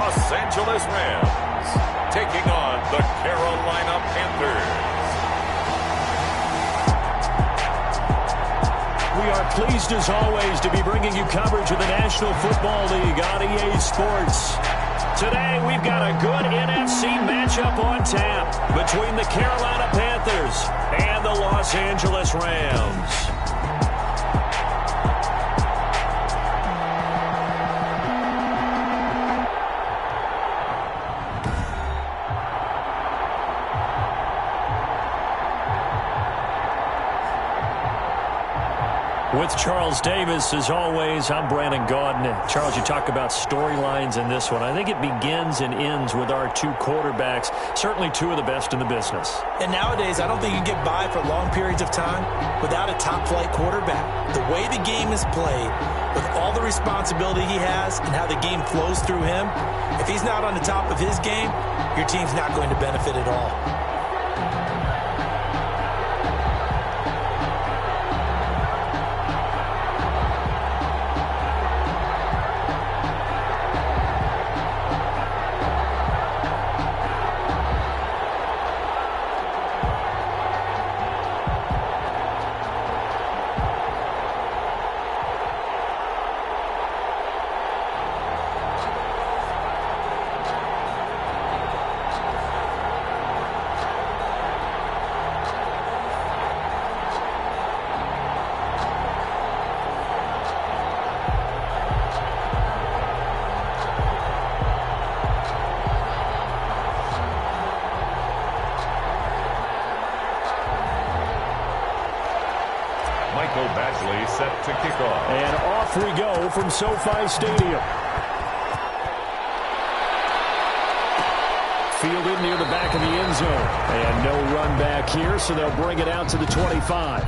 Los Angeles Rams taking on the Carolina Panthers. We are pleased, as always, to be bringing you coverage of the National Football League on EA Sports. Today, we've got a good NFC matchup on tap between the Carolina Panthers and the Los Angeles Rams. With Charles Davis, as always, I'm Brandon Gaudin. Charles, you talk about storylines in this one. I think it begins and ends with our two quarterbacks, certainly two of the best in the business. And nowadays, I don't think you can get by for long periods of time without a top-flight quarterback. The way the game is played, with all the responsibility he has and how the game flows through him, if he's not on the top of his game, your team's not going to benefit at all. Set to kick off. And off we go from SoFi Stadium. Fielded near the back of the end zone. And no run back here, so they'll bring it out to the 25.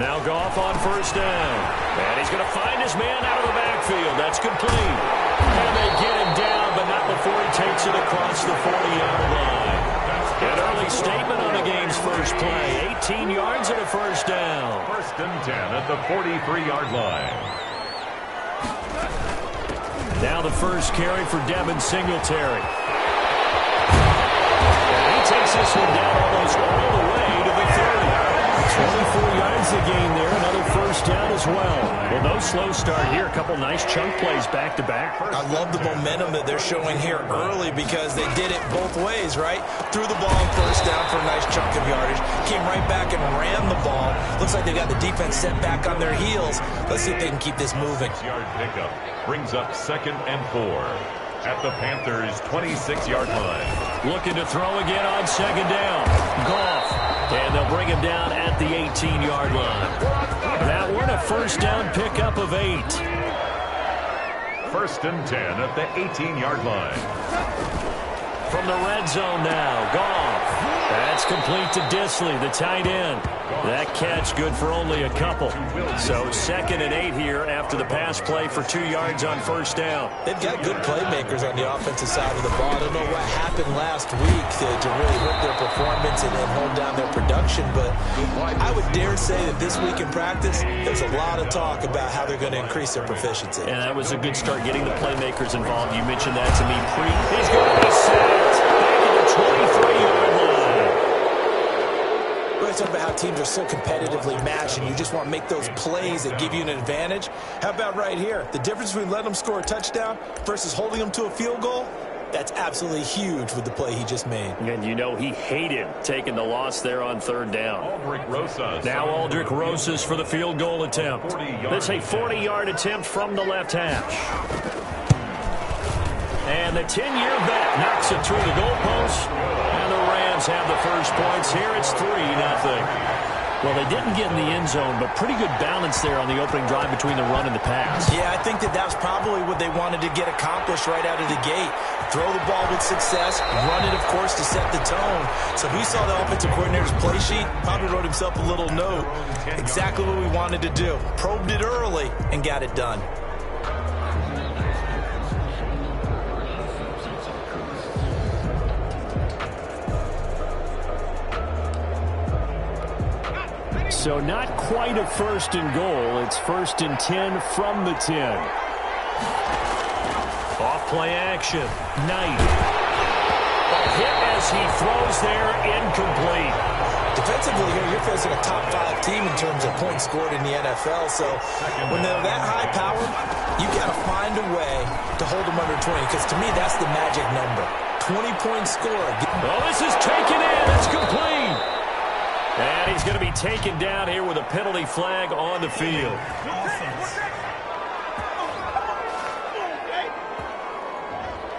Now Goff on first down. And he's going to find his man out of the backfield. That's complete. And they get him down, but not before he takes it across the 40-yard line. An early statement on the game's first play. 18 yards and a first down. First and 10 at the 43-yard line. Now the first carry for Devin Singletary. And he takes this one down almost all the way to the 30. 24 yards a game there, another first down as well. Well, no slow start here. A couple nice chunk plays back-to-back. I love the momentum that they're showing here early because they did it both ways, right? Threw the ball on first down for a nice chunk of yardage. Came right back and ran the ball. Looks like they got the defense set back on their heels. Let's see if they can keep this moving. 6-yard pickup brings up 2nd and 4 at the Panthers' 26-yard line. Looking to throw again on second down. Goff. And they'll bring him down at the 18-yard line. That one a first down pickup of 8. First and 10 at the 18-yard line. From the red zone now, Goff. That's complete to Disley, the tight end. That catch good for only a couple. So 2nd and 8 here after the pass play for 2 yards on first down. They've got good playmakers on the offensive side of the ball. I don't know what happened last week to really hurt their performance and hold down their production, but I would dare say that this week in practice, there's a lot of talk about how they're going to increase their proficiency. And that was a good start getting the playmakers involved. You mentioned that to me He's going to be sacked back at the 23-yard line. We're talking about how teams are so competitively matched and you just want to make those plays that give you an advantage. How about right here? The difference between letting them score a touchdown versus holding them to a field goal, that's absolutely huge with the play he just made. And you know he hated taking the loss there on third down. Aldrick Rosas. Now Aldrick Rosas for the field goal attempt. That's a 40-yard attempt from the left hash. And the 10-year vet knocks it through the goalpost. And the Rams have the first points here. It's 3-0. Well, they didn't get in the end zone, but pretty good balance there on the opening drive between the run and the pass. Yeah, I think that was probably what they wanted to get accomplished right out of the gate. Throw the ball with success, run it, of course, to set the tone. So if we saw the offensive coordinator's play sheet, probably wrote himself a little note. Exactly what we wanted to do. Probed it early and got it done. So not quite a first and goal. It's first and 10 from the 10. Off play action. Knight. A hit as he throws there, incomplete. Defensively here, you're facing a top 5 team in terms of points scored in the NFL. So when they're that high powered, you got to find a way to hold them under 20. Because to me, that's the magic number. 20-point score. Oh, this is taken in. It's complete. And he's going to be taken down here with a penalty flag on the field.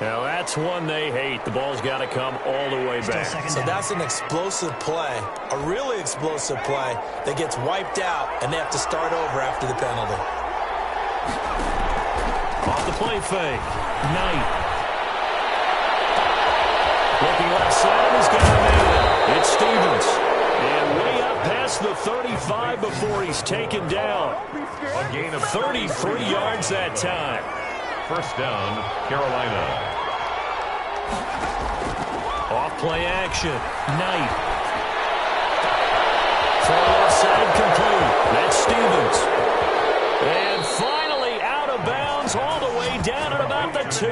Now that's one they hate. The ball's got to come all the way back. So that's an explosive play, a really explosive play that gets wiped out, and they have to start over after the penalty. Off the play fake. Knight. Looking left side, he's got a man. It's Stevens. And way up past the 35 before he's taken down. A gain of 33 yards that time. First down, Carolina. Off play action. Knight. Throw left side complete. That's Stevens. And finally out of bounds all the way down at about the 2.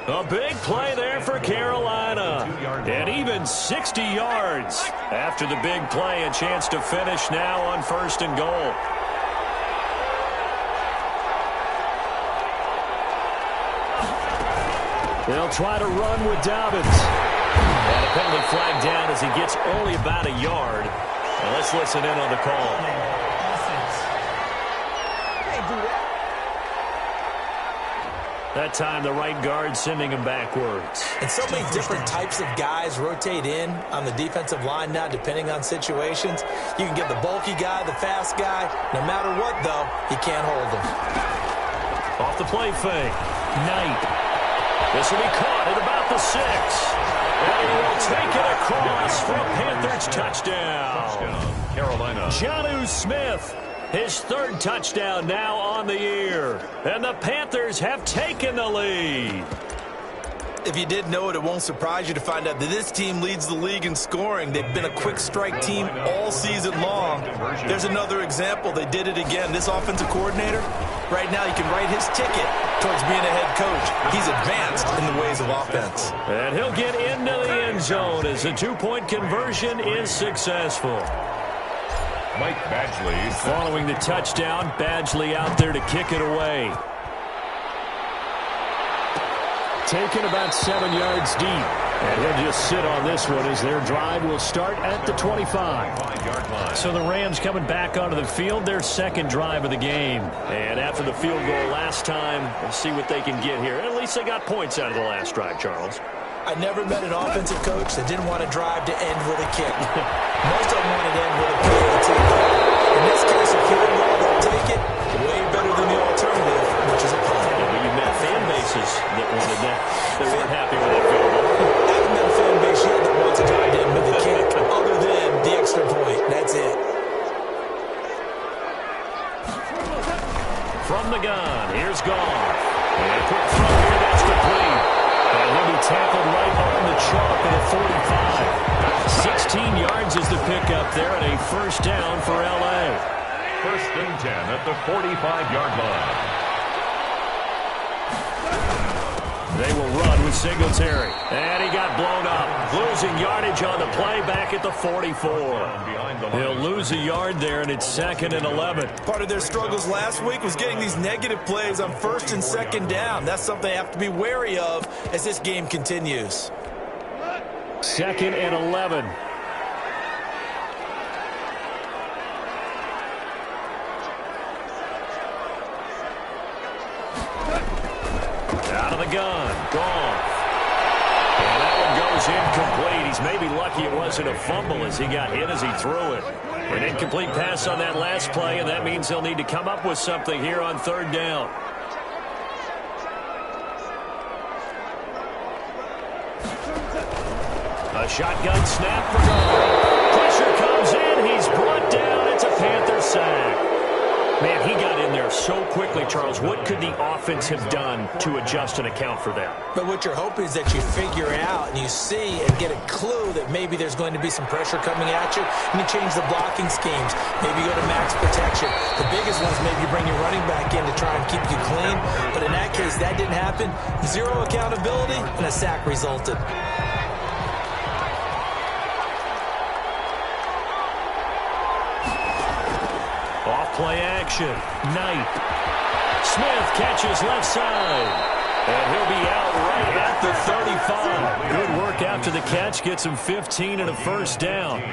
A big play there for Carolina. And even 60 yards. After the big play, a chance to finish now on first and goal. They'll try to run with Dobbins. And a penalty flag down as he gets only about a yard. Now let's listen in on the call. That time, the right guard sending him backwards. And so many different types of guys rotate in on the defensive line now, depending on situations. You can get the bulky guy, the fast guy. No matter what, though, you can't hold him. Off the play fake. Knight. This will be caught at about the 6. And he will take it across for a Panthers touchdown. Carolina. Jonnu Smith. His third touchdown now on the year. And the Panthers have taken the lead. If you didn't know it, it won't surprise you to find out that this team leads the league in scoring. They've been a quick strike team all season long. There's another example. They did it again. This offensive coordinator, right now, he can write his ticket towards being a head coach. He's advanced in the ways of offense. And he'll get into the end zone as the two-point conversion is successful. Mike Badgley. Following the touchdown, Badgley out there to kick it away. Taken about 7 yards deep. And he'll just sit on this one as their drive will start at the 25. So the Rams coming back onto the field, their second drive of the game. And after the field goal last time, we'll see what they can get here. At least they got points out of the last drive, Charles. I never met an offensive coach that didn't want to drive to end with a kick. Most of them wanted to end with a PAT. In this case, a field goal, they'll take it way better than the alternative, which is a punt. Yeah, but you met fan bases that wanted that. They weren't happy with that field goal. I haven't met a fan base yet that wants to drive to end with a kick, other than the extra point. That's it. From the gun, here's Goff. And quick throw here, that's complete. And he'll be tackled right on the chalk at a 45. 16 yards is the pickup there and a first down for L.A. First and 10 at the 45-yard line. They will run with Singletary. And he got blown up. Losing yardage on the play back at the 44. He'll lose a yard there, and it's second and 11. Part of their struggles last week was getting these negative plays on first and second down. That's something they have to be wary of as this game continues. Second and 11. Out of the gun. Gone. And that one goes incomplete. He's maybe lucky it wasn't a fumble as he got hit as he threw it. An incomplete pass on that last play, and that means they'll need to come up with something here on third down. A shotgun snap for goal. Pressure comes in. He's brought down. It's a Panther sack. Man, he got in there so quickly, Charles. What could the offense have done to adjust and account for that? But what you're hoping is that you figure out and you see and get a clue that maybe there's going to be some pressure coming at you, and you change the blocking schemes. Maybe you go to max protection. The biggest one is maybe bring your running back in to try and keep you clean. But in that case, that didn't happen. Zero accountability, and a sack resulted. Play action. Knight. Smith catches left side. And he'll be out right at the 35. Good work after the catch. Gets him 15 and a first down.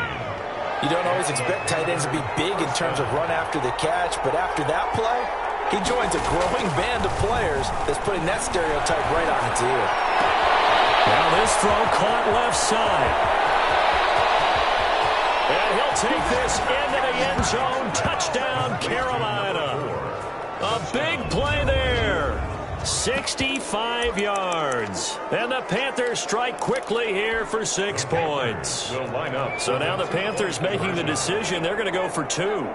You don't always expect tight ends to be big in terms of run after the catch, but after that play, he joins a growing band of players that's putting that stereotype right on its ear. Now this throw caught left side. And he'll take this into the end zone. Touchdown, Carolina. A big play there. 65 yards. And the Panthers strike quickly here for 6 points. Will line up. So now the Panthers making the decision. They're going to go for 2.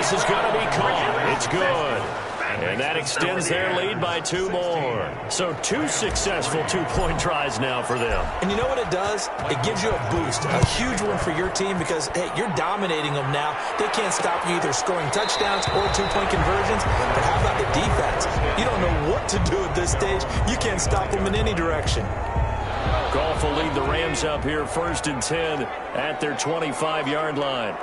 This is going to be caught. It's good. And that extends their lead by 2 more. So 2 successful 2-point tries now for them. And you know what it does? It gives you a boost, a huge one for your team because, hey, you're dominating them now. They can't stop you either scoring touchdowns or 2-point conversions. But how about the defense? You don't know what to do at this stage. You can't stop them in any direction. Goff will lead the Rams up here 1st and 10 at their 25-yard line.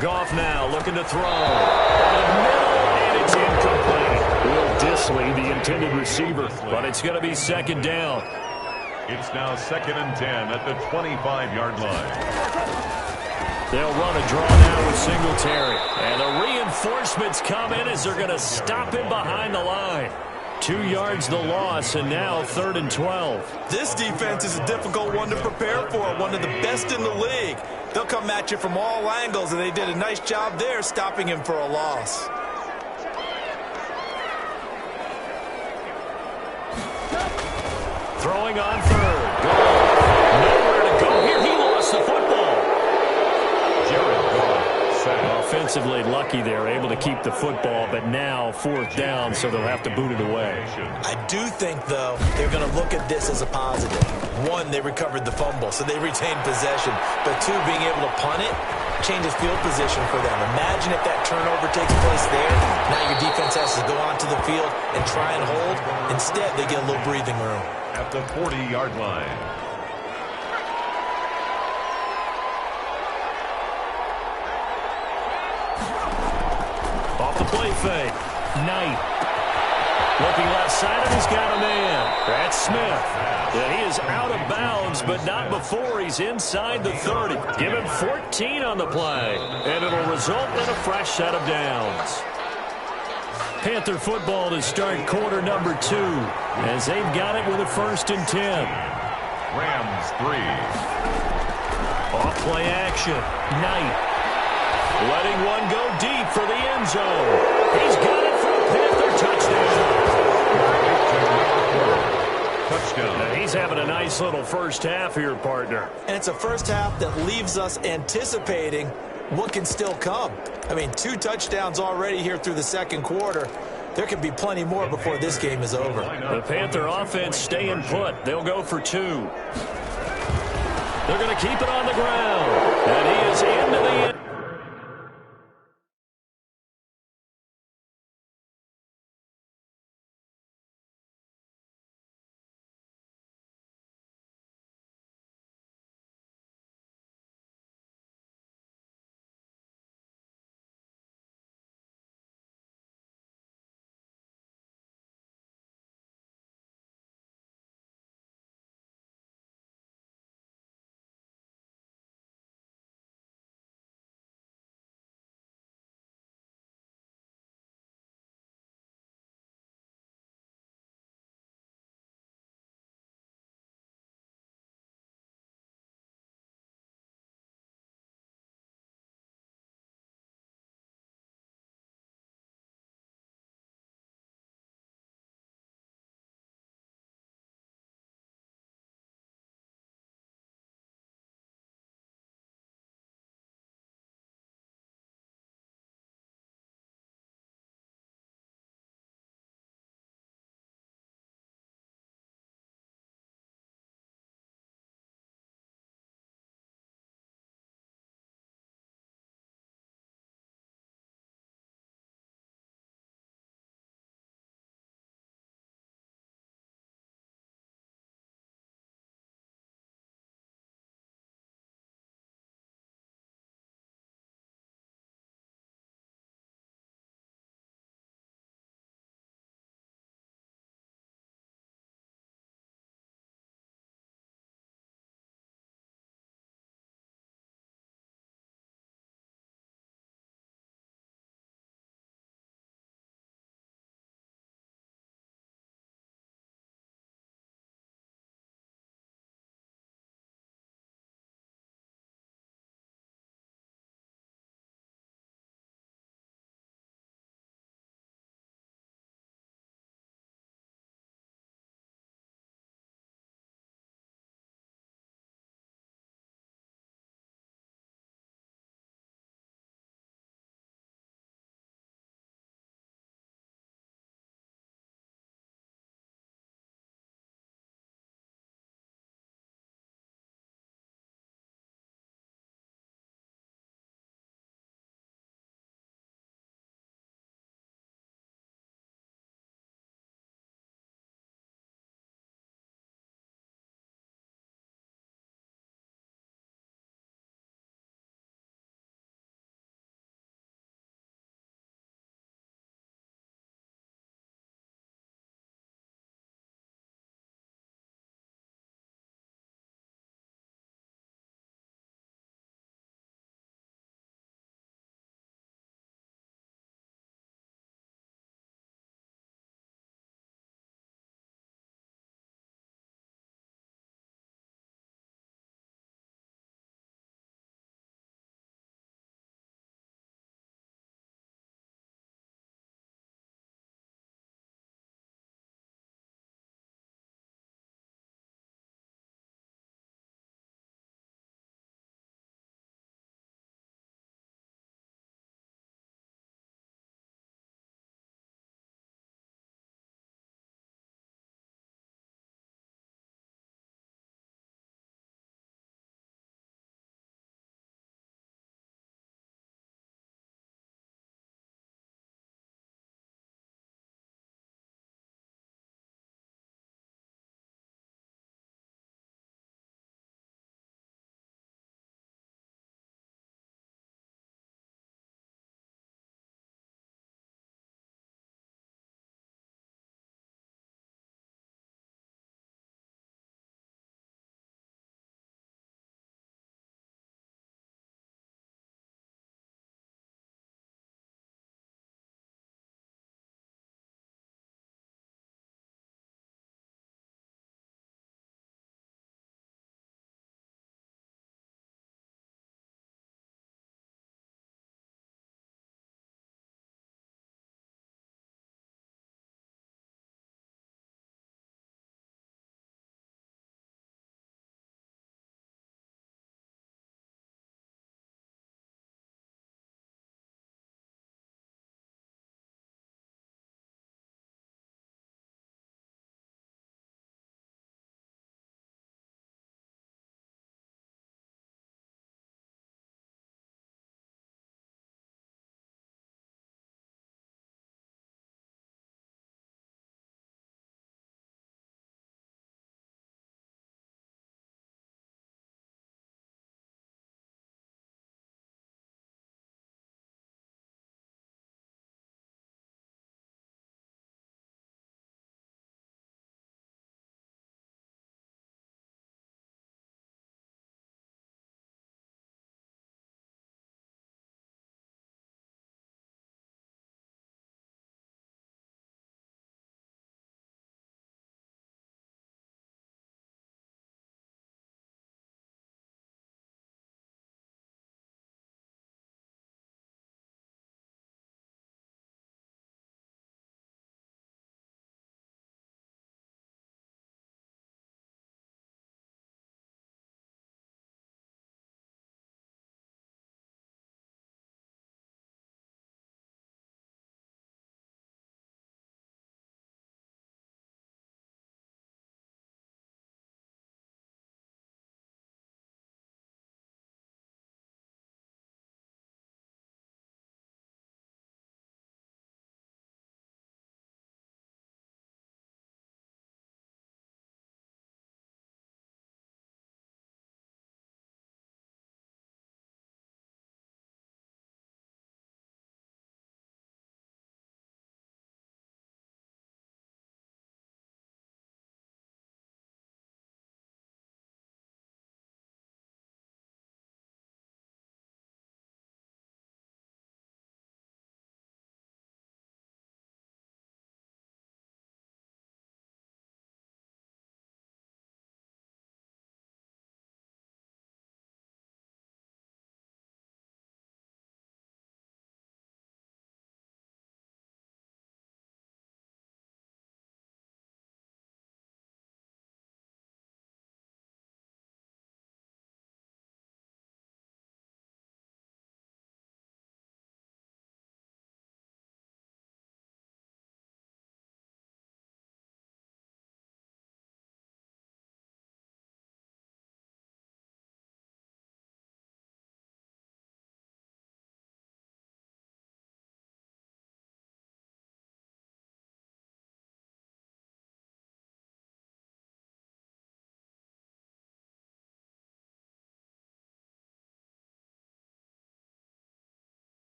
Goff now looking to throw. And it's incomplete. Will Disley, the intended receiver, but it's going to be 2nd down. It's now 2nd and 10 at the 25-yard line. They'll run a draw now with Singletary. And the reinforcements come in as they're going to stop him behind the line. 2 yards the loss, and now 3rd and 12. This defense is a difficult one to prepare for, one of the best in the league. They'll come at you from all angles, and they did a nice job there stopping him for a loss. Throwing on 3rd. Nowhere to go here. He lost the football. Jared Goff sacked. Offensively lucky they're able to keep the football, but now 4th down, so they'll have to boot it away. I do think, though, they're going to look at this as a positive. 1, they recovered the fumble, so they retained possession. But 2, being able to punt it changes field position for them. Imagine if that turnover takes place there. Now your defense has to go onto the field and try and hold. Instead, they get a little breathing room. At the 40-yard line. Off the play fake. Knight. Looking left side, and he's got a man. That's Smith. And he is out of bounds, but not before he's inside the 30. Give him 14 on the play, and it'll result in a fresh set of downs. Panther football to start quarter number 2, as they've got it with a 1st and 10. Rams 3. Off play action. Knight. Letting one go deep for the end zone. He's got it for a Panther touchdown. Touchdown. And he's having a nice little first half here, partner. And it's a first half that leaves us anticipating what can still come. I mean, 2 touchdowns already here through the 2nd quarter. There could be plenty more before this game is over. The Panther offense staying put. They'll go for 2. They're going to keep it on the ground. And he is into the end.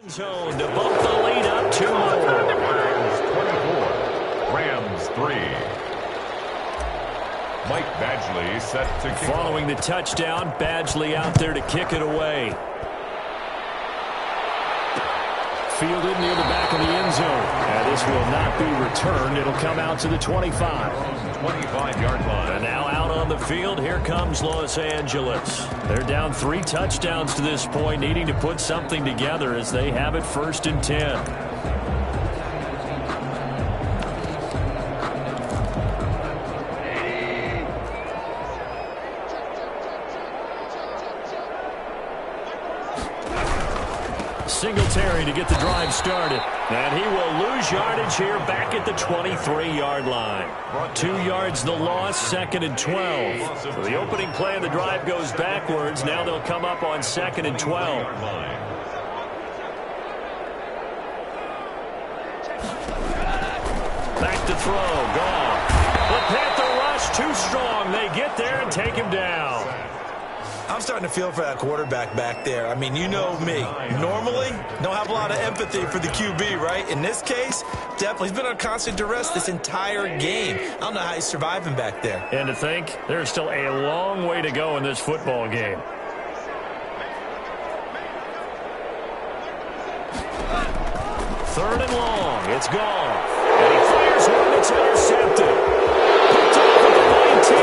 Zone to bump the lead up 2 more. Rams 24, Rams 3. Mike Badgley set to kick. Following the touchdown, Badgley out there to kick it away. Fielded near the back of the end zone. And this will not be returned. It'll come out to the 25. 25-yard line. And now out on the field, here comes Los Angeles. They're down 3 touchdowns to this point, needing to put something together as they have it 1st and 10. Singletary to get the drive started. And he will lose yardage here back at the 23-yard line. 2 yards the loss, 2nd and 12. So the opening play of the drive goes backwards. Now they'll come up on 2nd and 12. Back to throw, gone. The Panther rush too strong. They get there and take him down. I'm starting to feel for that quarterback back there. I mean, you know me. Normally, don't have a lot of empathy for the QB, right? In this case, definitely. He's been on constant duress this entire game. I don't know how he's surviving back there. And to think, there's still a long way to go in this football game. Third and long. It's gone. And he fires one that's intercepted. Picked off at the 19.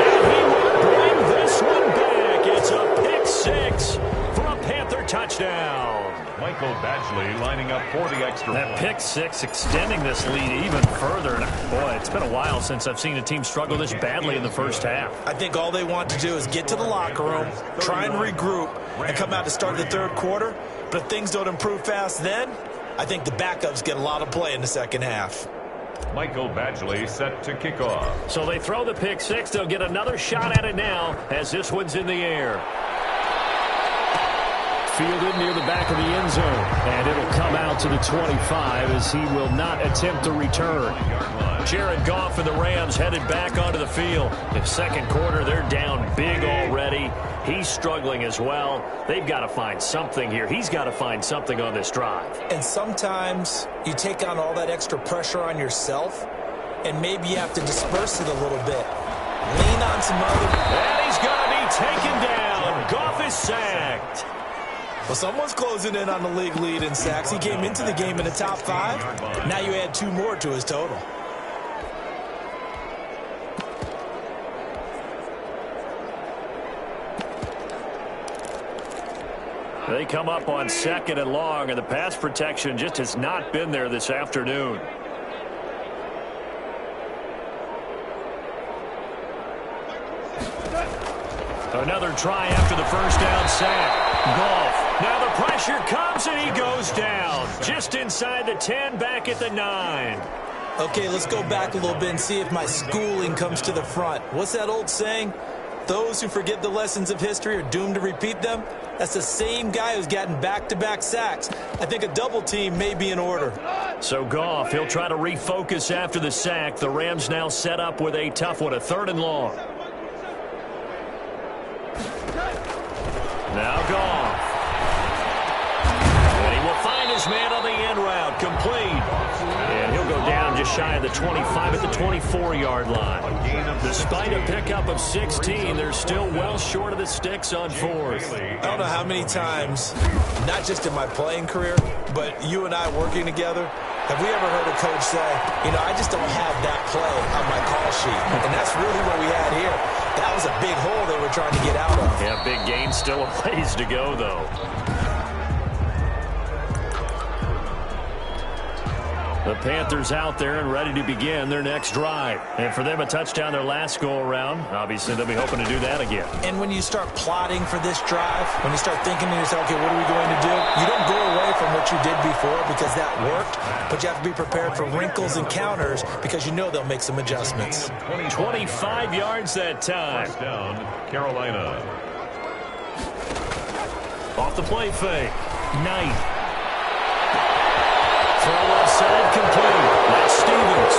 And he will bring this one back. It's a pick 6 for a Panther touchdown. Michael Badgley lining up for the extra point. That pick 6 extending this lead even further. And boy, it's been a while since I've seen a team struggle this badly in the first half. I think all they want to do is get to the locker room, try and regroup, and come out to start the 3rd quarter. But if things don't improve fast then, I think the backups get a lot of play in the 2nd half. Michael Badgley set to kick off. So they throw the pick 6. They'll get another shot at it now as this one's in the air. Fielded near the back of the end zone. And it'll come out to the 25 as he will not attempt to return. Jared Goff and the Rams headed back onto the field. In 2nd quarter, they're down big already. He's struggling as well. They've got to find something here. He's got to find something on this drive. And sometimes you take on all that extra pressure on yourself, and maybe you have to disperse it a little bit. Lean on some other. And he's going to be taken down. Goff is sacked. Well, someone's closing in on the league lead in sacks. He came into the game in the top 5. Now you add 2 more to his total. They come up on 2nd and long, and the pass protection just has not been there this afternoon. Another try after the first down sack. Goff. Now the pressure comes, and he goes down. Just inside the 10, back at the 9. Okay, let's go back a little bit and see if my schooling comes to the front. What's that old saying? Those who forget the lessons of history are doomed to repeat them. That's the same guy who's gotten back-to-back sacks. I think a double team may be in order. So Goff, he'll try to refocus after the sack. The Rams now set up with a tough one, a 3rd and long. Now Goff. And he will find his man on the end route, complete. And he'll go down just shy of the 25 at the 24-yard line. Despite a pickup of 16, they're still well short of the sticks on 4th. I don't know how many times, not just in my playing career, but you and I working together, have we ever heard a coach say, you know, I just don't have that play on my call sheet. And that's really what we had here. That was a big hole they were trying to get out of. Yeah, big gain, still a ways to go, though. The Panthers out there and ready to begin their next drive. And for them, a touchdown their last go-around. Obviously, they'll be hoping to do that again. And when you start plotting for this drive, when you start thinking to yourself, okay, what are we going to do? You don't go away from what you did before because that worked, but you have to be prepared for wrinkles and counters because you know they'll make some adjustments. 25 yards that time. First down, Carolina. Off the play fake. Knight. Throw left side complete. That's Stevens.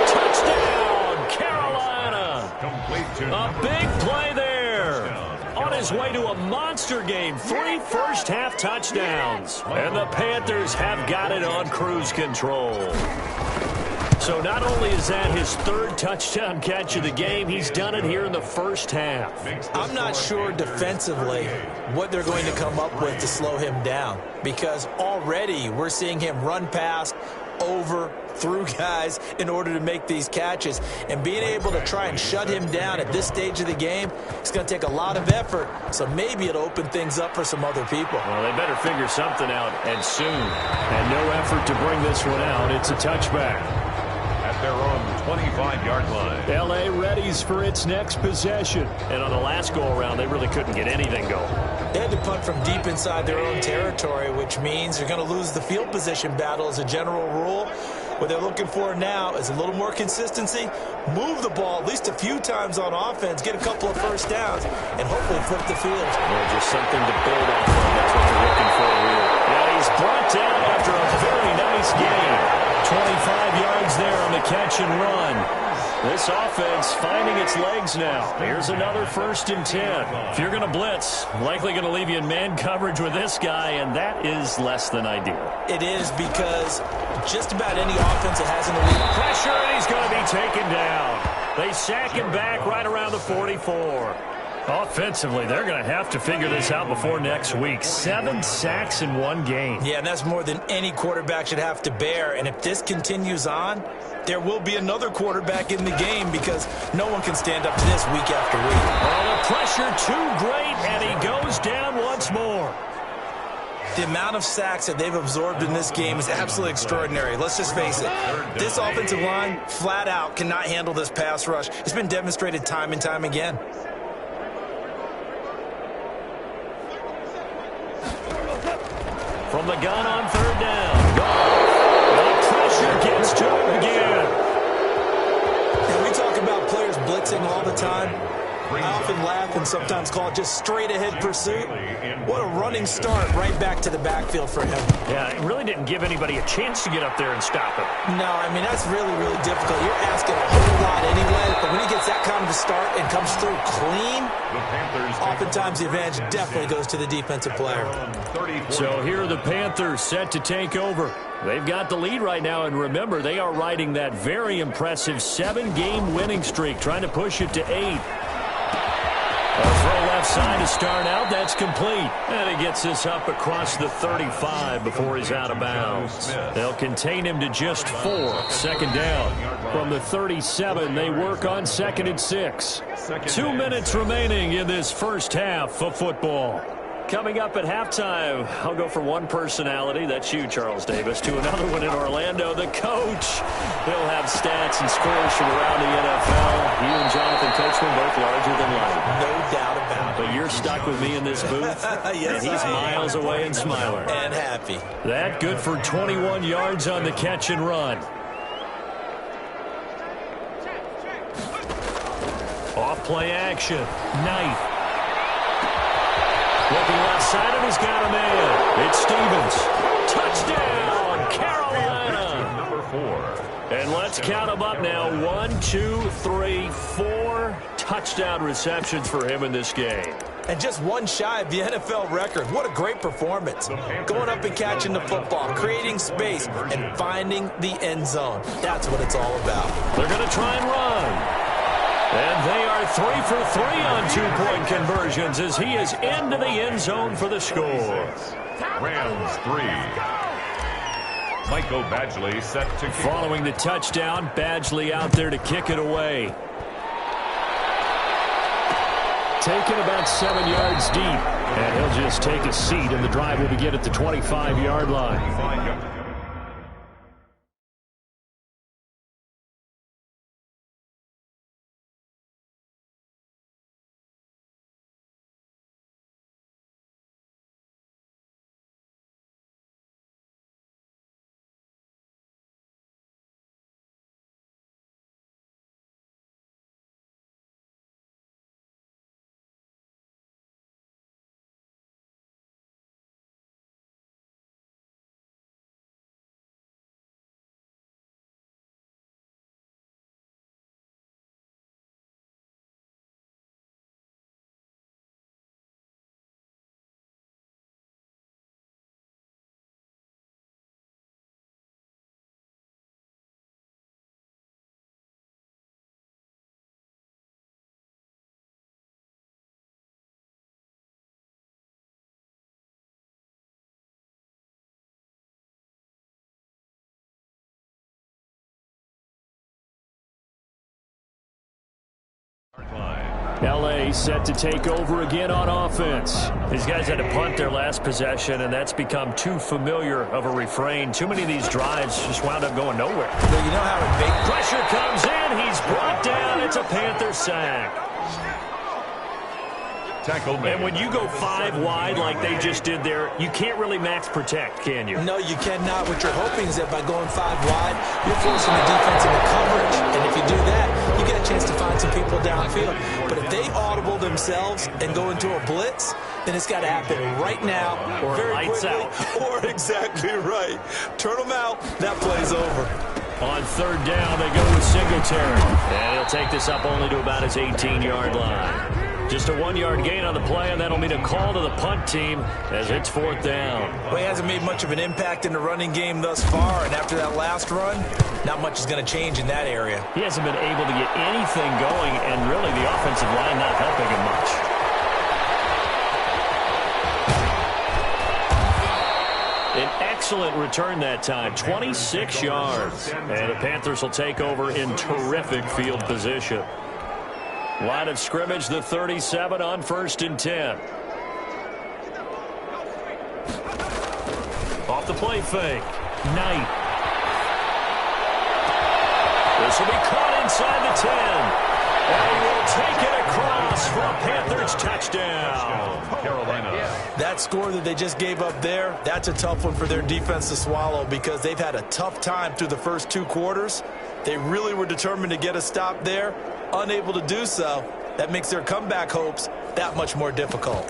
Touchdown, Carolina. Complete to a big play there. On his way to a monster game. 3 first-half touchdowns. And the Panthers have got it on cruise control. So not only is that his third touchdown catch of the game, he's done it here in the first half. I'm not sure defensively what they're going to come up with to slow him down, because already we're seeing him run past, over, through guys in order to make these catches. And being able to try and shut him down at this stage of the game, it's going to take a lot of effort. So maybe it'll open things up for some other people. Well, they better figure something out, and soon. And no effort to bring this one out. It's a touchback. At their own 25-yard line. L.A. readies for its next possession. And on the last go-around, they really couldn't get anything going. They had to punt from deep inside their own territory, which means they're going to lose the field position battle as a general rule. What they're looking for now is a little more consistency, move the ball at least a few times on offense, get a couple of first downs, and hopefully flip the field. Yeah, just something to build on. That's what they're looking for here. And he's brought down after a very nice game. 25 yards there on the catch and run. This offense finding its legs now. Here's another 1st and 10. If you're going to blitz, likely going to leave you in man coverage with this guy, and that is less than ideal. It is, because just about any offense that has an elite pressure, and he's going to be taken down. They sack him back right around the 44. Offensively, they're going to have to figure this out before next week. 7 sacks in one game. Yeah, and that's more than any quarterback should have to bear. And if this continues on, there will be another quarterback in the game, because no one can stand up to this week after week. Oh, the pressure too great, and he goes down once more. The amount of sacks that they've absorbed in this game is absolutely extraordinary. Let's just face it. This offensive line, flat out, cannot handle this pass rush. It's been demonstrated time and time again. From the gun on 3rd down. The pressure gets to him again. And we talk about players blitzing all the time. I often laugh and sometimes call it just straight-ahead pursuit. What a running start right back to the backfield for him. Yeah, it really didn't give anybody a chance to get up there and stop him. No, I mean, that's really, really difficult. You're asking a whole lot anyway, but when he gets that kind of a start and comes through clean, oftentimes the advantage definitely goes to the defensive player. So here are the Panthers set to take over. They've got the lead right now, and remember, they are riding that very impressive 7-game winning streak, trying to push it to 8. A throw left side to start out. That's complete. And he gets this up across the 35 before he's out of bounds. They'll contain him to just 4. 2nd down. From the 37, they work on 2nd and 6. 2 minutes remaining in this first half of football. Coming up at halftime, I'll go from one personality, that's you, Charles Davis, to another one in Orlando, the coach. He'll have stats and scores from around the NFL. You and Jonathan Coachman both larger than life. No doubt about it. But you're stuck with me in this booth, yes, and he's miles away and smiling. And happy. That good for 21 yards on the catch and run. Off play action. Knight. Looking left side, and he's got a man. It's Stevens. Touchdown, Carolina. Number 4. And let's count them up now. 1, 2, 3, 4 touchdown receptions for him in this game. And just one shy of the NFL record. What a great performance. Going up and catching the football, creating space, and finding the end zone. That's what it's all about. They're going to try and run. And they are 3 for 3 on 2-point conversions as he is into the end zone for the score. Rams 3. Michael Badgley set to kick. Following the touchdown, Badgley out there to kick it away. Taken about 7 yards deep. And he'll just take a seat, and the drive will begin at the 25-yard line. LA set to take over again on offense. These guys had to punt their last possession, and that's become too familiar of a refrain. Too many of these drives just wound up going nowhere. Well, you know how in big pressure comes in. He's brought down. It's a Panther sack. Tackle made. And when you go 5 wide like they just did there, you can't really max protect, can you? No, you cannot. What you're hoping is that by going 5 wide, you're forcing the defense into coverage. And if you do that, you get a chance to find some people downfield. But if they audible themselves and go into a blitz, then it's got to happen right now, or very lights quickly, out. or exactly right. Turn them out. That play's over. On 3rd down, they go with Singletary. And he'll take this up only to about his 18-yard line. Just a 1-yard gain on the play, and that'll mean a call to the punt team as it's 4th down. Well, he hasn't made much of an impact in the running game thus far, and after that last run, not much is going to change in that area. He hasn't been able to get anything going, and really the offensive line not helping him much. An excellent return that time, 26 yards. And the Panthers will take over in terrific field position. Line of scrimmage, the 37 on 1st and 10. Off the play fake. Knight. This will be caught inside the 10. And he will take it across for a Panthers touchdown. Carolina. That score that they just gave up there, that's a tough one for their defense to swallow because they've had a tough time through the first 2 quarters. They really were determined to get a stop there. Unable to do so, that makes their comeback hopes that much more difficult.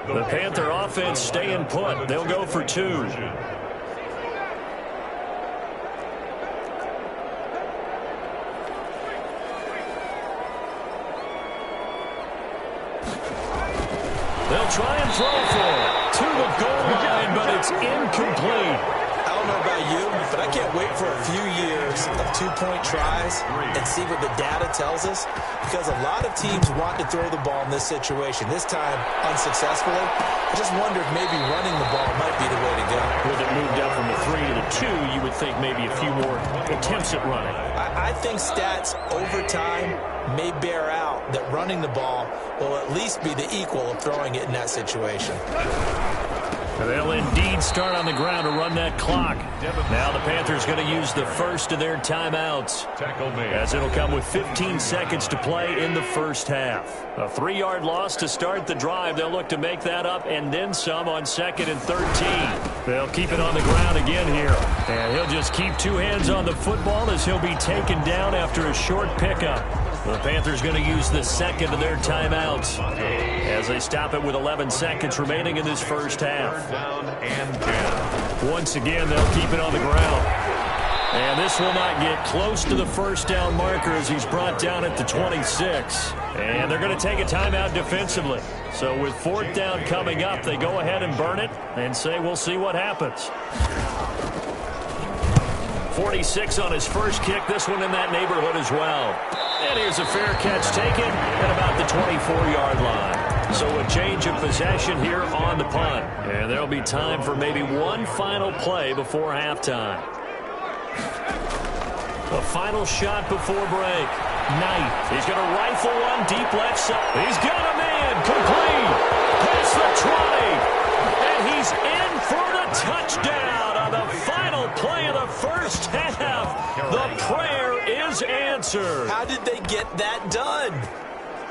The Panther offense staying put. They'll go for 2. They'll try and throw for it to the goal line, but it's incomplete. I don't know about you, but I can't wait for a few years of 2-point tries and see what the data tells us, because a lot of teams want to throw the ball in this situation. This time, unsuccessfully. I just wonder if maybe running the ball might be the way to go. With it moved up from the 3 to the 2, you would think maybe a few more attempts at running. I think stats over time may bear out that running the ball will at least be the equal of throwing it in that situation. They'll indeed start on the ground to run that clock. Now the Panthers going to use the first of their timeouts, as it'll come with 15 seconds to play in the first half. A 3-yard loss to start the drive. They'll look to make that up and then some on 2nd and 13. They'll keep it on the ground again here. And he'll just keep 2 hands on the football as he'll be taken down after a short pickup. The Panthers going to use the second of their timeouts as they stop it with 11 seconds remaining in this first half. Down and 10. Once again, they'll keep it on the ground. And this will not get close to the first down marker as he's brought down at the 26. And they're going to take a timeout defensively. So with 4th down coming up, they go ahead and burn it and say we'll see what happens. 46 on his first kick. This one in that neighborhood as well. And here's a fair catch taken at about the 24-yard line. So a change of possession here on the punt. And there'll be time for maybe one final play before halftime. The final shot before break. Knight. He's going to rifle one deep left side. He's got a man. Complete. Past the 20. And he's in for the touchdown on the final play of the first half. The prayer is answered. How did they get that done?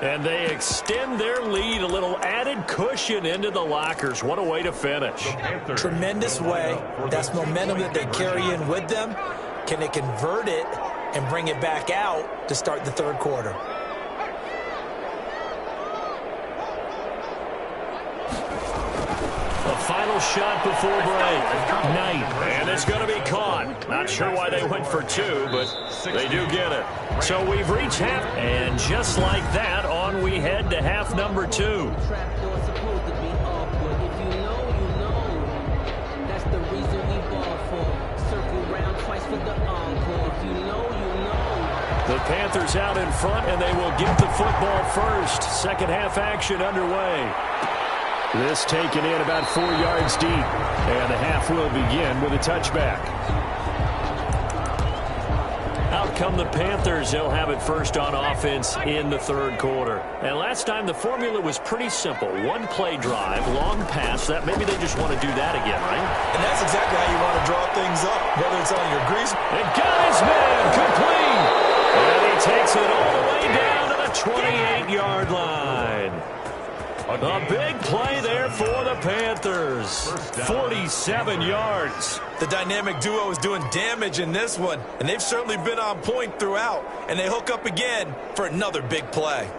And they extend their lead, a little added cushion into the lockers. What a way to finish. Tremendous way. That's momentum that they carry in with them. Can they convert it and bring it back out to start the 3rd quarter? The final shot before break. Knight. And it's going to be caught. Not sure why they went for 2, but they do get it. So we've reached half. And just like that, on we head to half number 2. The Panthers out in front, and they will get the football first. Second half action underway. This taken in about 4 yards deep. And the half will begin with a touchback. Out come the Panthers. They'll have it first on offense in the third quarter. And last time the formula was pretty simple. One play drive, long pass. That maybe they just want to do that again, right? And that's exactly how you want to draw things up, whether it's on your grease. And got his man complete. And he takes it all the way down to the 28-yard line. A big play there for the Panthers. 47 yards. The dynamic duo is doing damage in this one, and they've certainly been on point throughout. And they hook up again for another big play.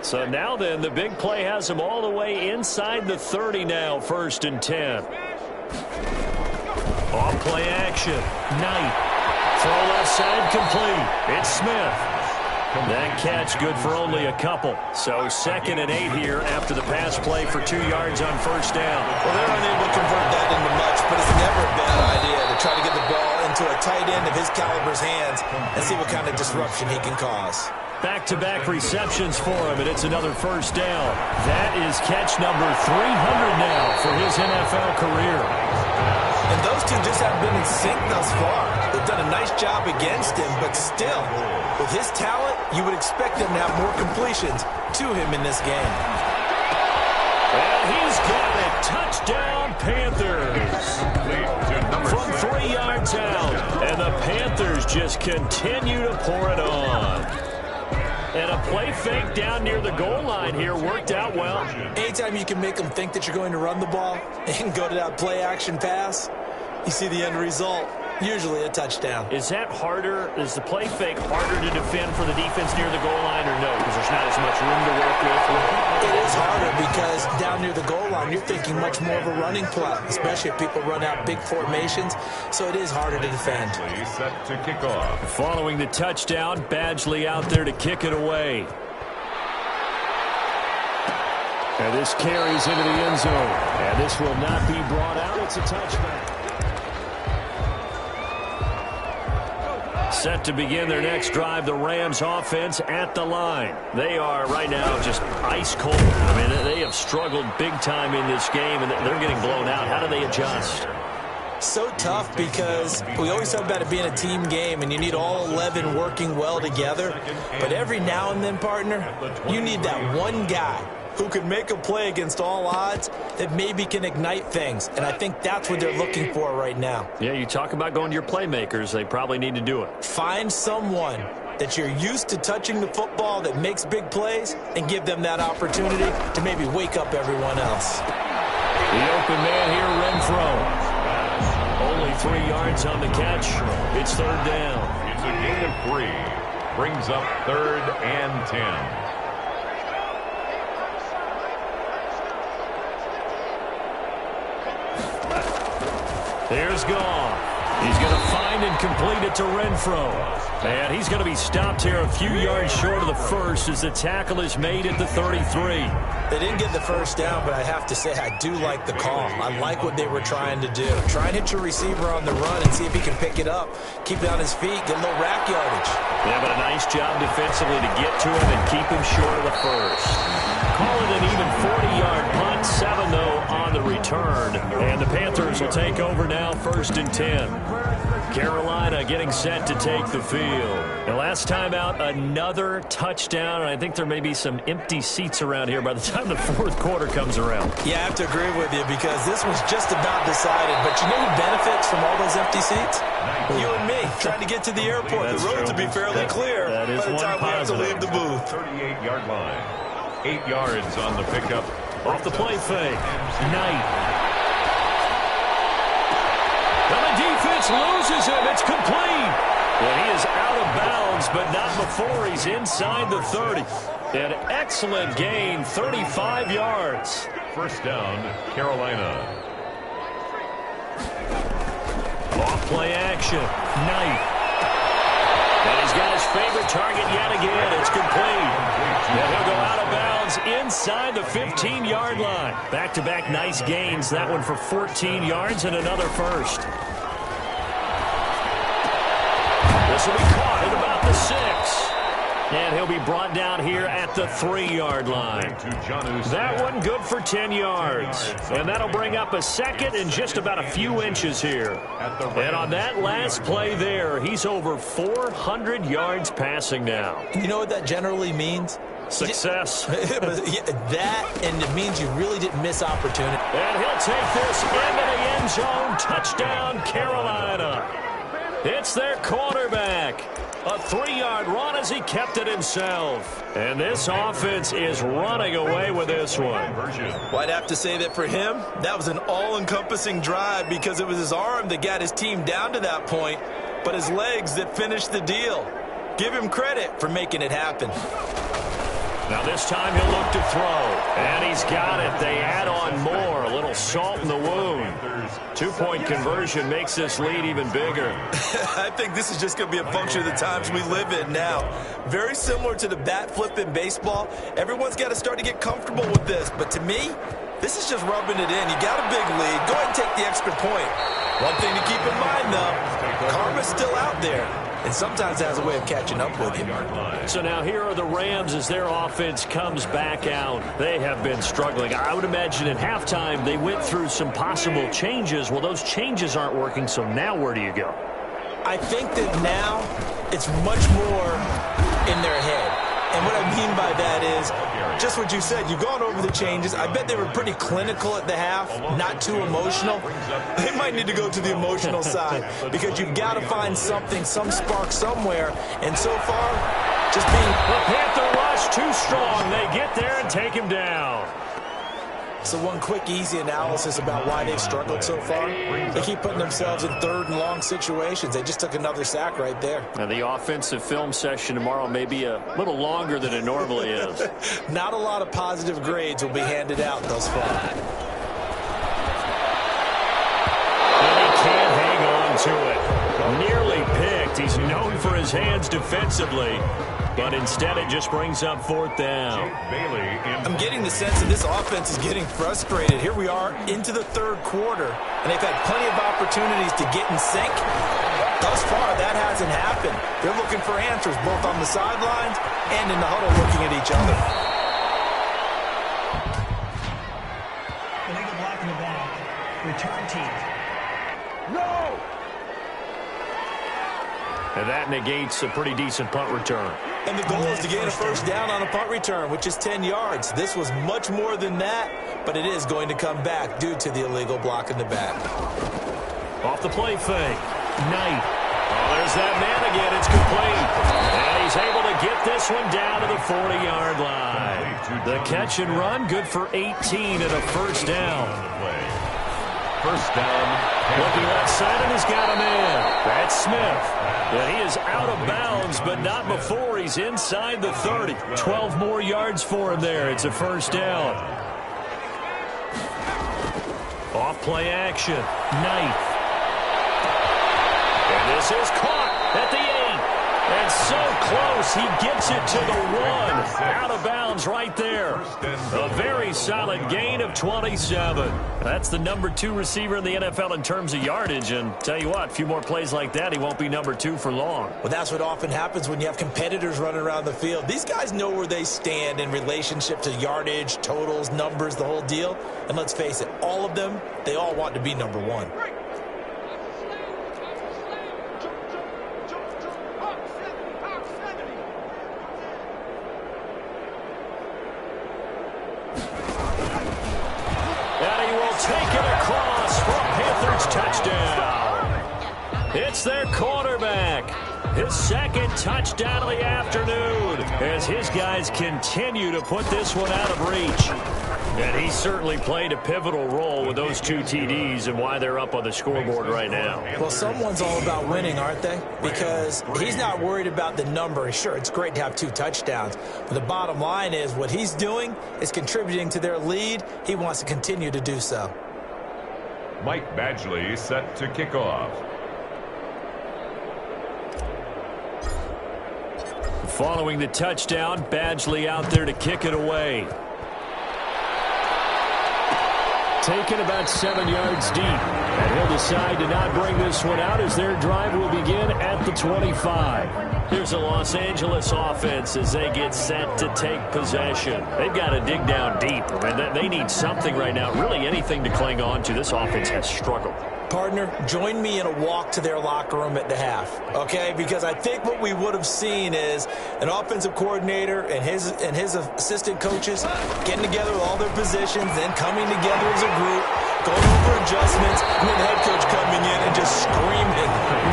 So now then, the big play has them all the way inside the 30 now, 1st and 10. Off play action. Knight. Throw left side complete. It's Smith. That catch good for only a couple. So 2nd and 8 here after the pass play for 2 yards on 1st down. Well, they're unable to convert that into much, but it's never a bad idea to try to get the ball into a tight end of his caliber's hands and see what kind of disruption he can cause. Back-to-back receptions for him, and it's another 1st down. That is catch number 300 now for his NFL career. And those two just haven't been in sync thus far. They've done a nice job against him, but still, with his talent, you would expect them to have more completions to him in this game. And he's got it. Touchdown, Panthers. From 3 yards out, and the Panthers just continue to pour it on. And a play fake down near the goal line here worked out well. Anytime you can make them think that you're going to run the ball and go to that play action pass, you see the end result. Usually a touchdown. Is that harder? Is the play fake harder to defend for the defense near the goal line or no? Because there's not as much room to work with. It is harder because down near the goal line, you're thinking much more of a running play, especially if people run out big formations. So it is harder to defend. Set to kick off. Following the touchdown, Badgley out there to kick it away. And this carries into the end zone. And this will not be brought out. It's a touchback. Set to begin their next drive, the Rams offense at the line. They are right now just ice cold. I mean, they have struggled big time in this game, and they're getting blown out. How do they adjust? So tough because we always talk about it being a team game, and you need all 11 working well together. But every now and then, partner, you need that one guy who can make a play against all odds that maybe can ignite things. And I think that's what they're looking for right now. Yeah, you talk about going to your playmakers. They probably need to do it. Find someone that you're used to touching the football that makes big plays and give them that opportunity to maybe wake up everyone else. The open man here, Renfro. Only 3 yards on the catch. It's 3rd down. It's a gain of 3. Brings up 3rd and 10. There's Goff. He's going to find and complete it to Renfro. And he's going to be stopped here a few yards short of the first as the tackle is made at the 33. They didn't get the 1st down, but I have to say I do like the call. I like what they were trying to do. Try and hit your receiver on the run and see if he can pick it up. Keep it on his feet, get a little rack yardage. Yeah, but a nice job defensively to get to him and keep him short of the first. Call it an even 40-yard punt, 7 though on the return. And the Panthers will take over now, 1st and 10. Carolina getting set to take the field. And last time out, another touchdown. And I think there may be some empty seats around here by the time the 4th quarter comes around. Yeah, I have to agree with you because this was just about decided. But you know who benefits from all those empty seats? You and me, trying to get to the airport. The roads will be fairly clear by the time we have to leave the booth. 38-yard line. 8 yards on the pickup. Off the play fake. Knight. Now the defense loses him. It's complete. And he is out of bounds, but not before he's inside the 30. An excellent gain, 35 yards. 1st down, Carolina. Off play action. Knight. And he's got his favorite target yet again. It's complete. And he'll go out of bounds inside the 15-yard line. Back-to-back nice gains. That one for 14 yards and another first. This will be caught at about the 6. And he'll be brought down here at the 3-yard line. That one good for 10 yards. And that'll bring up a second and just about a few inches here. And on that last play there, he's over 400 yards passing now. You know what that generally means? Success. That, and it means you really didn't miss opportunity. And he'll take this into the end zone. Touchdown, Carolina. It's their quarterback. A 3-yard run as he kept it himself. And this offense is running away with this one. Well, I'd have to say that for him, that was an all-encompassing drive because it was his arm that got his team down to that point, but his legs that finished the deal. Give him credit for making it happen. Now this time he'll look to throw. And he's got it. They add on more. A little salt in the wound. 2-point conversion makes this lead even bigger. I think this is just going to be a function of the times we live in now. Very similar to the bat flip in baseball. Everyone's got to start to get comfortable with this. But to me, this is just rubbing it in. You got a big lead. Go ahead and take the extra point. One thing to keep in mind, though, karma's still out there. And sometimes it has a way of catching up with you. So now here are the Rams as their offense comes back out. They have been struggling. I would imagine at halftime they went through some possible changes. Well, those changes aren't working, so now where do you go? I think that now it's much more in their head. And what I mean by that is just what you said. You've gone over the changes. I bet they were pretty clinical at the half, not too emotional. They might need to go to the emotional side because you've got to find something, some spark somewhere. And so far, just being... The Panther rush too strong. They get there and take him down. So one quick, easy analysis about why they've struggled so far. They keep putting themselves in third and long situations. They just took another sack right there. And the offensive film session tomorrow may be a little longer than it normally is. Not a lot of positive grades will be handed out thus far. And he can't hang on to it. Nearly picked. He's known for his hands defensively. But instead, it just brings up 4th down. I'm getting the sense that this offense is getting frustrated. Here we are into the 3rd quarter, and they've had plenty of opportunities to get in sync. Thus far, that hasn't happened. They're looking for answers both on the sidelines and in the huddle looking at each other. Illegal block in the back. Return team. No! And that negates a pretty decent punt return. And the goal is to gain a first down on a punt return, which is 10 yards. This was much more than that, but it is going to come back due to the illegal block in the back. Off the play fake. Knight. Oh, there's that man again. It's complete. And he's able to get this one down to the 40-yard line. The catch and run, good for 18 and a first down. First down. Looking left side, and he's got a man. That's Smith. Yeah, he is out of bounds, but not before he's inside the 30. 12 more yards for him there. It's a first down. Off play action. Knight. And this is caught at the 8. And so close, he gets it to the 1. Out of bounds right there. A very solid gain of 27. That's the number 2 receiver in the NFL in terms of yardage. And tell you what, a few more plays like that, he won't be number 2 for long. Well, that's what often happens when you have competitors running around the field. These guys know where they stand in relationship to yardage, totals, numbers, the whole deal. And let's face it, all of them, they all want to be number 1. It's their quarterback. His 2nd touchdown of the afternoon as his guys continue to put this one out of reach. And he certainly played a pivotal role with those 2 TDs and why they're up on the scoreboard right now. Well, someone's all about winning, aren't they? Because he's not worried about the number. Sure, it's great to have 2 touchdowns. But the bottom line is what he's doing is contributing to their lead. He wants to continue to do so. Mike Badgley set to kick off. Following the touchdown, Badgley out there to kick it away. taken about 7 yards deep. And he'll decide to not bring this one out as their drive will begin at the 25. Here's the Los Angeles offense as they get set to take possession. They've got to dig down deep. I mean, they need something right now, really anything to cling on to. This offense has struggled. Partner, join me in a walk to their locker room at the half, okay? Because I think what we would have seen is an offensive coordinator and his assistant coaches getting together with all their positions, then coming together as a group, going over adjustments, and then the head coach coming in and just screaming,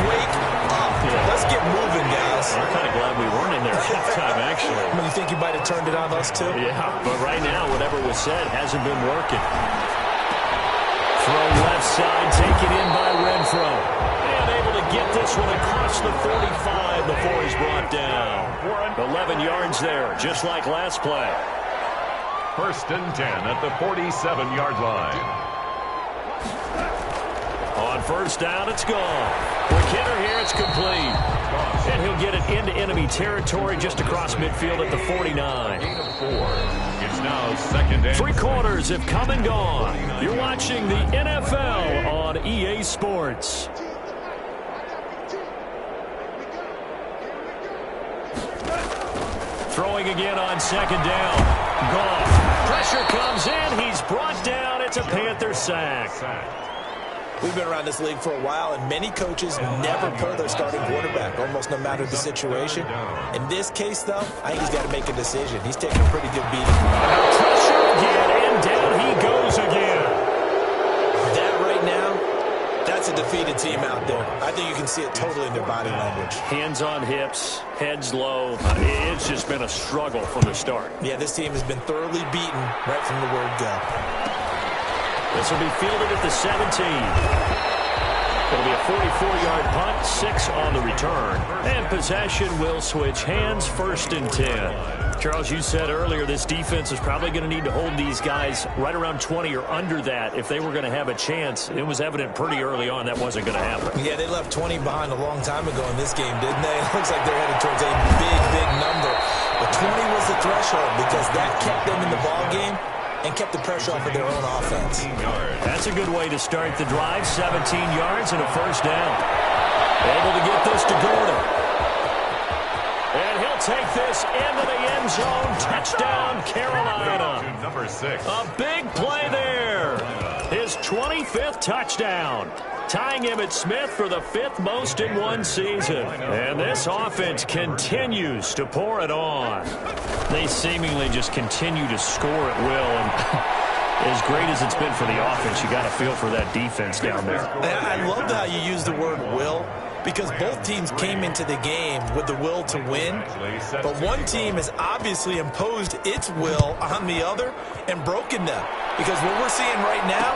"Wake up! Let's get moving, guys." I'm kind of glad we weren't in there at halftime, actually. You think you might have turned it on us too? Yeah, but right now, whatever was said hasn't been working. Throw left side, taken in by Renfro. And able to get this one across the 45 before he's brought down. 11 yards there, just like last play. 1st and 10 at the 47-yard line. On 1st down, it's gone. Quick hitter here, it's complete. And he'll get it into enemy territory just across midfield at the 49. Gain of 4. It's now 2nd and 3 quarters have come and gone. You're watching the NFL on EA Sports. Throwing again on 2nd down. Goff. Pressure comes in. He's brought down. It's a Panther sack. We've been around this league for a while, and many coaches never pull their starting quarterback, almost no matter the situation. In this case, though, I think he's got to make a decision. He's taking a pretty good beating. Pressure again, and down he goes again. That right now, that's a defeated team out there. I think you can see it totally in their body language. Hands on hips, heads low. It's just been a struggle from the start. Yeah, this team has been thoroughly beaten right from the word go. This will be fielded at the 17. It'll be a 44-yard punt, 6 on the return. And possession will switch hands, 1st and 10. Charles, you said earlier this defense is probably going to need to hold these guys right around 20 or under that if they were going to have a chance. It was evident pretty early on that wasn't going to happen. Yeah, they left 20 behind a long time ago in this game, didn't they? It looks like they're headed towards a big, big number. But 20 was the threshold because that kept them in the ball game and kept the pressure off of their own offense. That's a good way to start the drive. 17 yards and a 1st down. Able to get this to Gordon. And he'll take this into the end zone. Touchdown, Carolina. Number 6. A big play there. His 25th touchdown. Tying Emmitt Smith for the 5th most in one season. And this offense continues to pour it on. They seemingly just continue to score at will. And as great as it's been for the offense, you got to feel for that defense down there. I love how you use the word will, because both teams came into the game with the will to win. But one team has obviously imposed its will on the other and broken them. Because what we're seeing right now,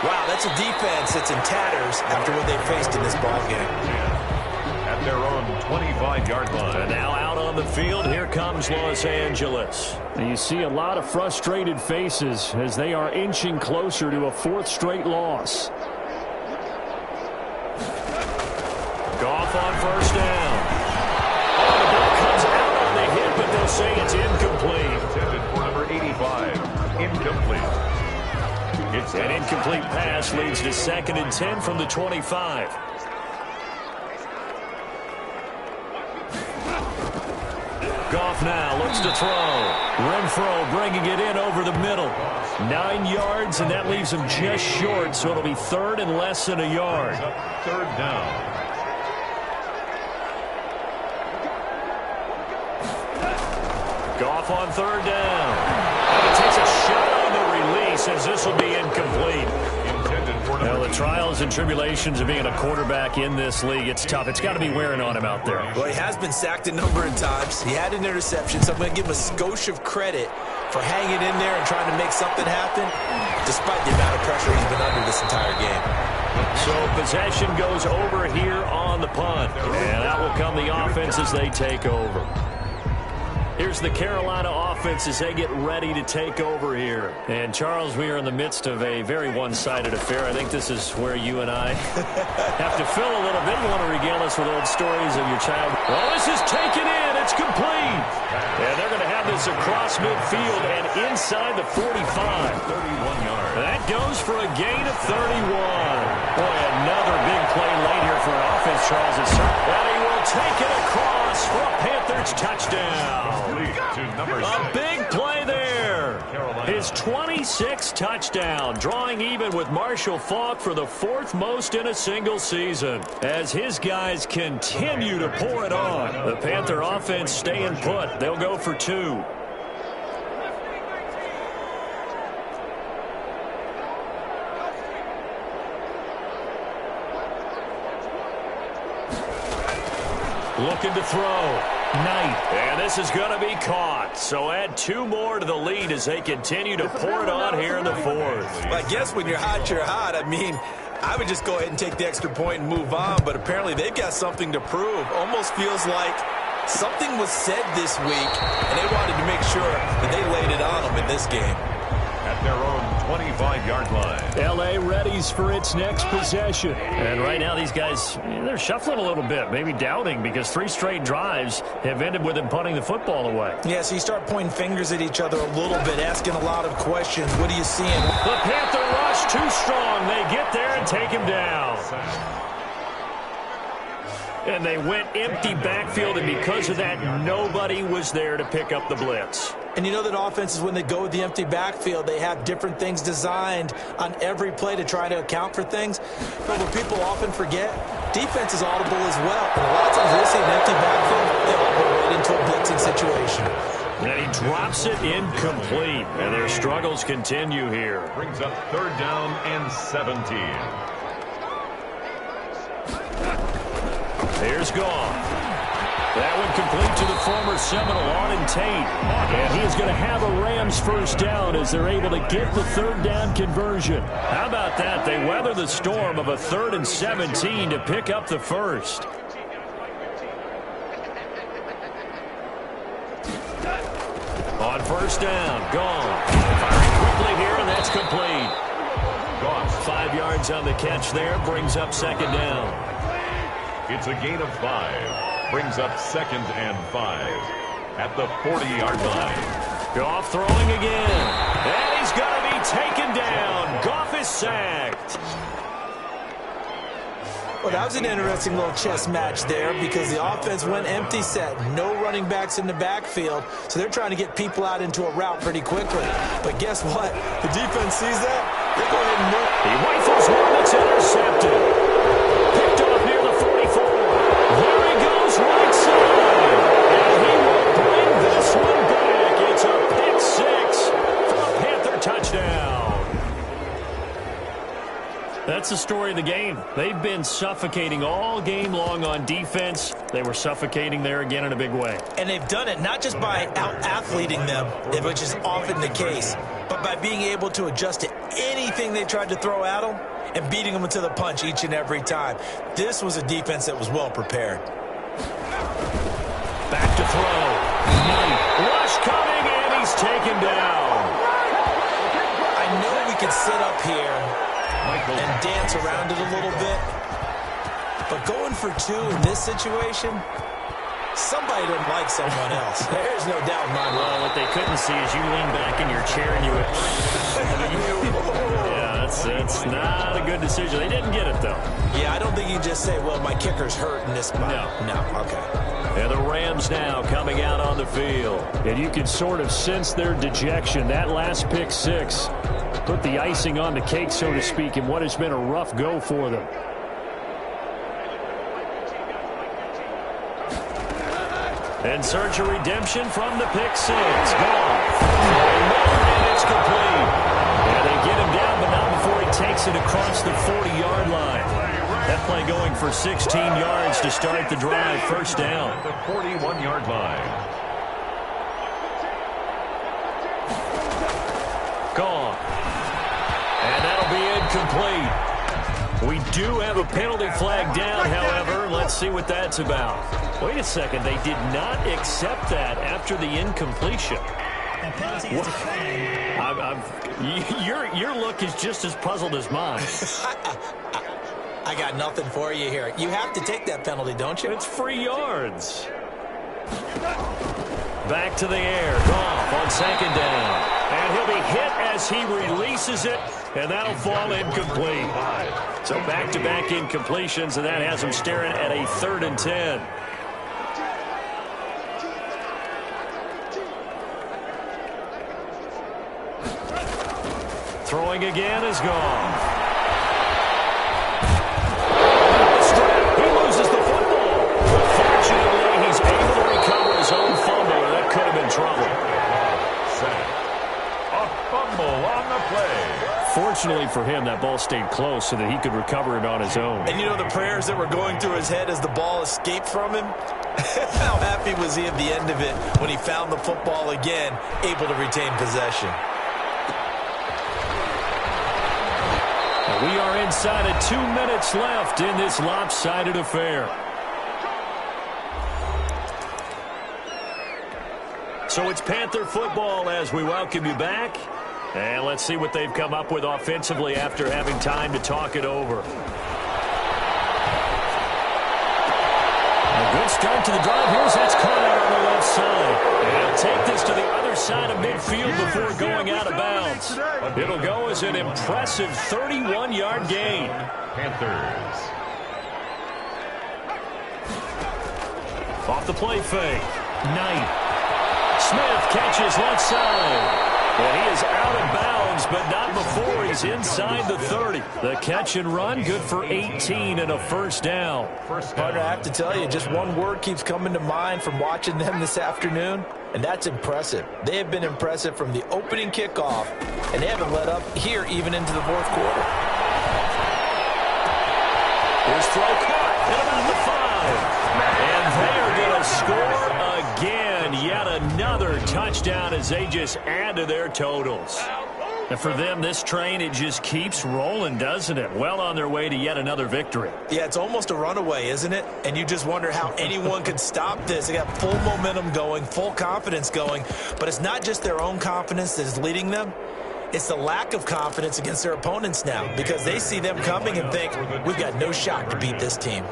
wow, that's a defense that's in tatters after what they faced in this ballgame. At their own 25-yard line. And now out on the field, here comes Los Angeles. And you see a lot of frustrated faces as they are inching closer to a 4th straight loss. Goff on 1st down. Oh, the ball comes out on the hit, but they'll say it's incomplete. Intended for number 85. Incomplete. It's an incomplete pass leads to 2nd and 10 from the 25. Goff now looks to throw. Renfro bringing it in over the middle. 9 yards, and that leaves him just short, so it'll be 3rd and less than a yard. 3rd down. Goff on 3rd down. And he takes a shot on the release as this will be incomplete. Well, the trials and tribulations of being a quarterback in this league, it's tough. It's got to be wearing on him out there. Well, he has been sacked a number of times. He had an interception, so I'm going to give him a skosh of credit for hanging in there and trying to make something happen, despite the amount of pressure he's been under this entire game. So possession goes over here on the punt. And out will come the offense as they take over. Here's the Carolina offense as they get ready to take over here. And, Charles, we are in the midst of a very one-sided affair. I think this is where you and I have to fill a little bit. You want to regale us with old stories of your child. Well, this is taken in. It's complete. And they're going to have this across midfield and inside the 45. 31 yards. That goes for a gain of 31. Boy, another big play late here for an offense, Charles. And he will take it across for a Panthers touchdown. A big play there. His 26th touchdown, drawing even with Marshall Faulk for the 4th most in a single season. As his guys continue to pour it on, the Panther offense staying put. They'll go for 2. Looking to throw. Knight. And this is going to be caught. So add 2 more to the lead as they continue to pour it on here in the 4th. I guess when you're hot, you're hot. I mean, I would just go ahead and take the extra point and move on, but apparently they've got something to prove. Almost feels like something was said this week, and they wanted to make sure that they laid it on them in this game. At their own 25-yard line. LA readies for its next possession. And right now these guys, they're shuffling a little bit, maybe doubting, because 3 straight drives have ended with them punting the football away. Yeah, so you start pointing fingers at each other a little bit, asking a lot of questions. What are you seeing? The Panther rush too strong. They get there and take him down. And they went empty backfield, and because of that, nobody was there to pick up the blitz. And you know that offenses, when they go with the empty backfield, they have different things designed on every play to try to account for things. But what people often forget, defense is audible as well. And a lot of times we'll see an empty backfield, they'll go right into a blitzing situation. And he drops it incomplete. And their struggles continue here. Brings up 3rd down and 17. Here's gone. That one complete to the former Seminole, Auden Tate. And he is going to have a Rams first down as they're able to get the 3rd down conversion. How about that? They weather the storm of a 3rd and 17 to pick up the first. On first down, gone. Firing quickly here, and that's complete. Gone. 5 yards on the catch there, brings up 2nd down. It's a gain of 5. Brings up 2nd and 5 at the 40-yard line. Goff throwing again. And he's going to be taken down. Goff is sacked. Well, that was an interesting little chess match there because the offense went empty set. No running backs in the backfield, so they're trying to get people out into a route pretty quickly. But guess what? The defense sees that. They go ahead and move. He rifles one that's intercepted. Picked off near the 44. There he goes right side. And he will bring this one back. It's a pick 6 for a Panther touchdown. That's the story of the game. They've been suffocating all game long on defense. They were suffocating there again in a big way. And they've done it not just by out-athleting them, which is often the case, but by being able to adjust to anything they tried to throw at them and beating them to the punch each and every time. This was a defense that was well prepared. Back to throw. Rush coming, and he's taken down. I know we could sit up here and dance around it a little bit, but going for 2 in this situation, somebody doesn't like someone else. There's no doubt in my mind. Well, what they couldn't see is you lean back in your chair and you went, yeah, that's not a good decision. They didn't get it, though. Yeah, I don't think you just say, well, my kicker's hurt in this spot. No, okay. And the Rams now coming out on the field. And you can sort of sense their dejection. That last pick 6 put the icing on the cake, so to speak, in what has been a rough go for them. In search of redemption from the pick 6. Gone. And it's complete. And they get him down, but not before he takes it across the 40-yard line. That play going for 16 yards to start the drive. First down. At the 41-yard line. Gone. And that'll be incomplete. We do have a penalty flag down, however. Let's see what that's about. Wait a second. They did not accept that after the incompletion. A penalty is declined. Your look is just as puzzled as mine. I got nothing for you here. You have to take that penalty, don't you? It's free yards. Back to the air. Gone. handoff on second down. And he'll be hit as he releases it, and that'll fall incomplete. So back-to-back incompletions, and that has him staring at a 3rd and 10. Throwing again is gone. He loses the football. But fortunately, he's able to recover his own fumble, or that could have been trouble. A fumble on the play. Fortunately for him, that ball stayed close so that he could recover it on his own. And you know the prayers that were going through his head as the ball escaped from him? How happy was he at the end of it when he found the football again, able to retain possession? We are inside of 2 minutes left in this lopsided affair. So it's Panther football as we welcome you back. And let's see what they've come up with offensively after having time to talk it over. A good start to the drive. Here's that's caught out on the left side. And he'll take this to the other side of midfield before going out of bounds. It'll go as an impressive 31-yard gain. Panthers. Off the play fake. Knight. Smith catches left side. And he is out of bounds, but not before he's inside the 30. The catch and run, good for 18 and a first down. Partner, I have to tell you, just one word keeps coming to mind from watching them this afternoon, and that's impressive. They have been impressive from the opening kickoff, and they haven't let up here even into the 4th quarter. Here's throw caught at about the 5. And they are going to score again. Yet another touchdown as they just add to their totals. And for them, this train, it just keeps rolling, doesn't it? Well on their way to yet another victory. Yeah, it's almost a runaway, isn't it? And you just wonder how anyone could stop this. They got full momentum going, full confidence going. But it's not just their own confidence that's leading them. It's the lack of confidence against their opponents now because they see them coming and think, we've got no shot to beat this team.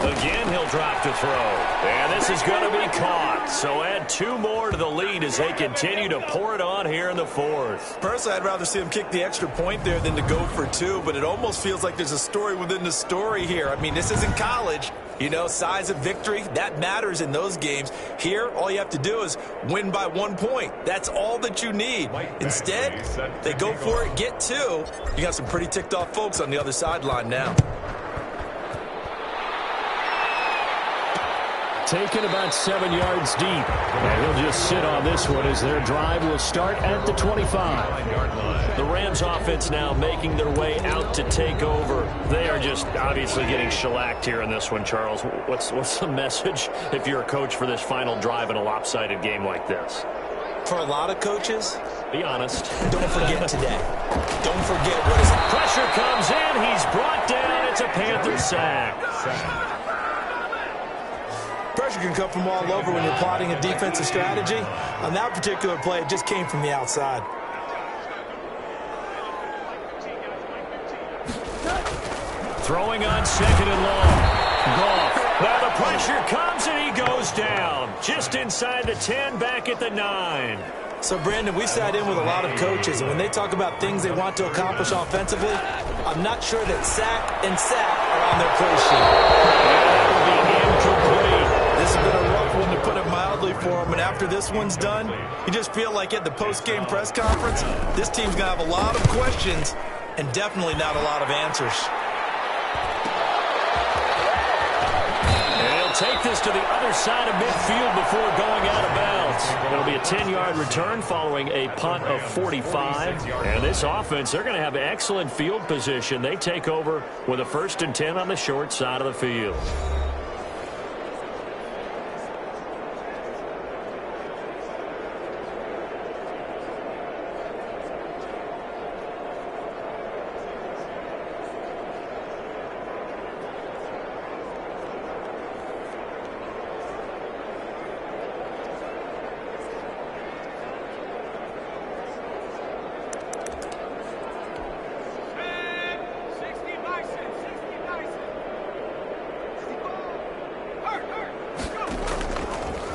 Again, he'll drop to throw. And this is going to be caught. So add 2 more to the lead as they continue to pour it on here in the 4th. Personally, I'd rather see him kick the extra point there than to go for 2, but it almost feels like there's a story within the story here. I mean, this isn't college. You know, size of victory, that matters in those games. Here, all you have to do is win by 1 point. That's all that you need. Instead, they go for it, get 2. You got some pretty ticked off folks on the other sideline now. Taken about 7 yards deep. And he'll just sit on this one as their drive will start at the 25. The Rams offense now making their way out to take over. They are just obviously getting shellacked here in this one, Charles. What's the message if you're a coach for this final drive in a lopsided game like this? For a lot of coaches, be honest. Don't forget today. Don't forget what is. Pressure comes in. He's brought down. It's a Panther sack. Pressure can come from all over when you're plotting a defensive strategy. On that particular play, it just came from the outside. Throwing on 2nd and long. Goff. Now the pressure comes and he goes down. Just inside the 10, back at the 9. So, Brandon, we've sat in with a lot of coaches, and when they talk about things they want to accomplish offensively, I'm not sure that sack and sack are on their play sheet. That'll be incomplete. This has been a rough one, to put it mildly, for them, and after this one's done, you just feel like at the post-game press conference, this team's going to have a lot of questions and definitely not a lot of answers. Take this to the other side of midfield before going out of bounds. It'll be a 10-yard return following a punt of 45. And this offense, they're going to have excellent field position. They take over with a 1st and 10 on the short side of the field.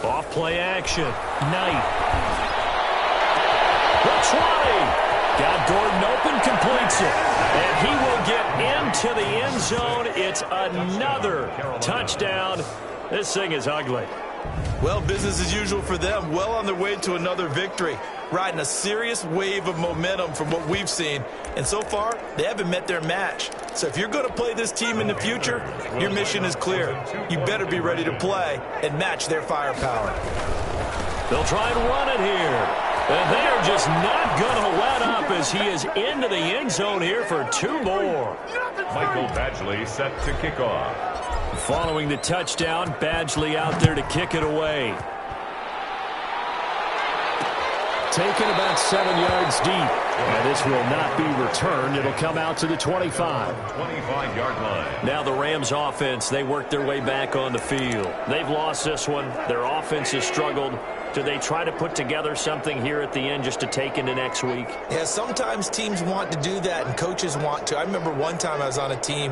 Off play action. Knight. The 20. Got Gordon open, completes it. And he will get into the end zone. It's another touchdown. This thing is ugly. Well, business as usual for them. Well on their way to another victory. Riding a serious wave of momentum from what we've seen. And so far, they haven't met their match. So if you're going to play this team in the future, your mission is clear. You better be ready to play and match their firepower. They'll try and run it here. And they are just not going to let up as he is into the end zone here for 2 more. Michael Badgley set to kick off. Following the touchdown, Badgley out there to kick it away. Taken about 7 yards deep. And this will not be returned. It'll come out to the 25. 25-yard line. Now the Rams offense, they work their way back on the field. They've lost this one. Their offense has struggled. Do they try to put together something here at the end just to take into next week? Yeah, sometimes teams want to do that and coaches want to. I remember one time I was on a team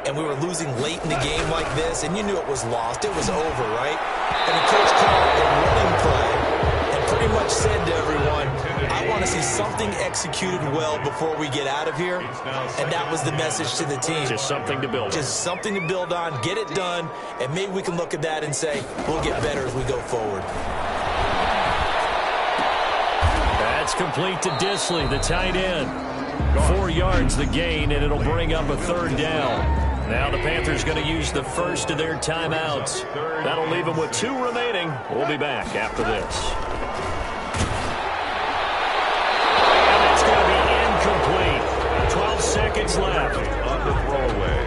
and we were losing late in the game like this, and you knew it was lost. It was over, right? And the coach called a running play and pretty much said to everyone, I want to see something executed well before we get out of here. And that was the message to the team. Just something to build on. Just something to build on, get it done, and maybe we can look at that and say, we'll get better as we go forward. That's complete to Disley, the tight end. 4 yards the gain, and it'll bring up a 3rd down. Now the Panthers going to use the first of their timeouts. That'll leave them with 2 remaining. We'll be back after this. And it's going to be incomplete. 12 seconds left. On the throwaway.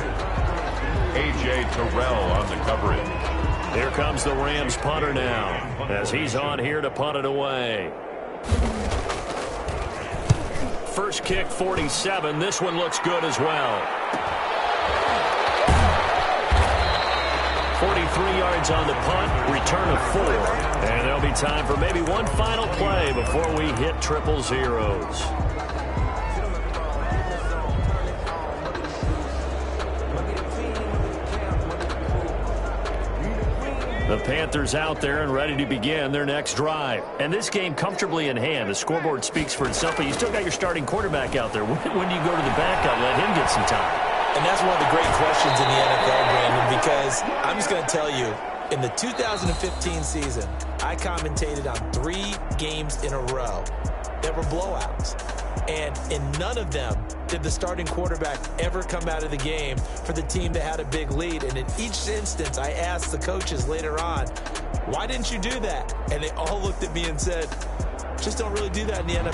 A.J. Terrell on the coverage. Here comes the Rams punter now, as he's on here to punt it away. First kick, 47. This one looks good as well. 43 yards on the punt, return of 4. And there'll be time for maybe one final play before we hit triple zeros. The Panthers out there and ready to begin their next drive. And this game comfortably in hand. The scoreboard speaks for itself, but you still got your starting quarterback out there. When do you go to the backup, let him get some time? And that's one of the great questions in the NFL, Brandon, because I'm just going to tell you, in the 2015 season, I commentated on 3 games in a row that were blowouts. And in none of them did the starting quarterback ever come out of the game for the team that had a big lead. And in each instance, I asked the coaches later on, why didn't you do that? And they all looked at me and said, just don't really do that in the NFL.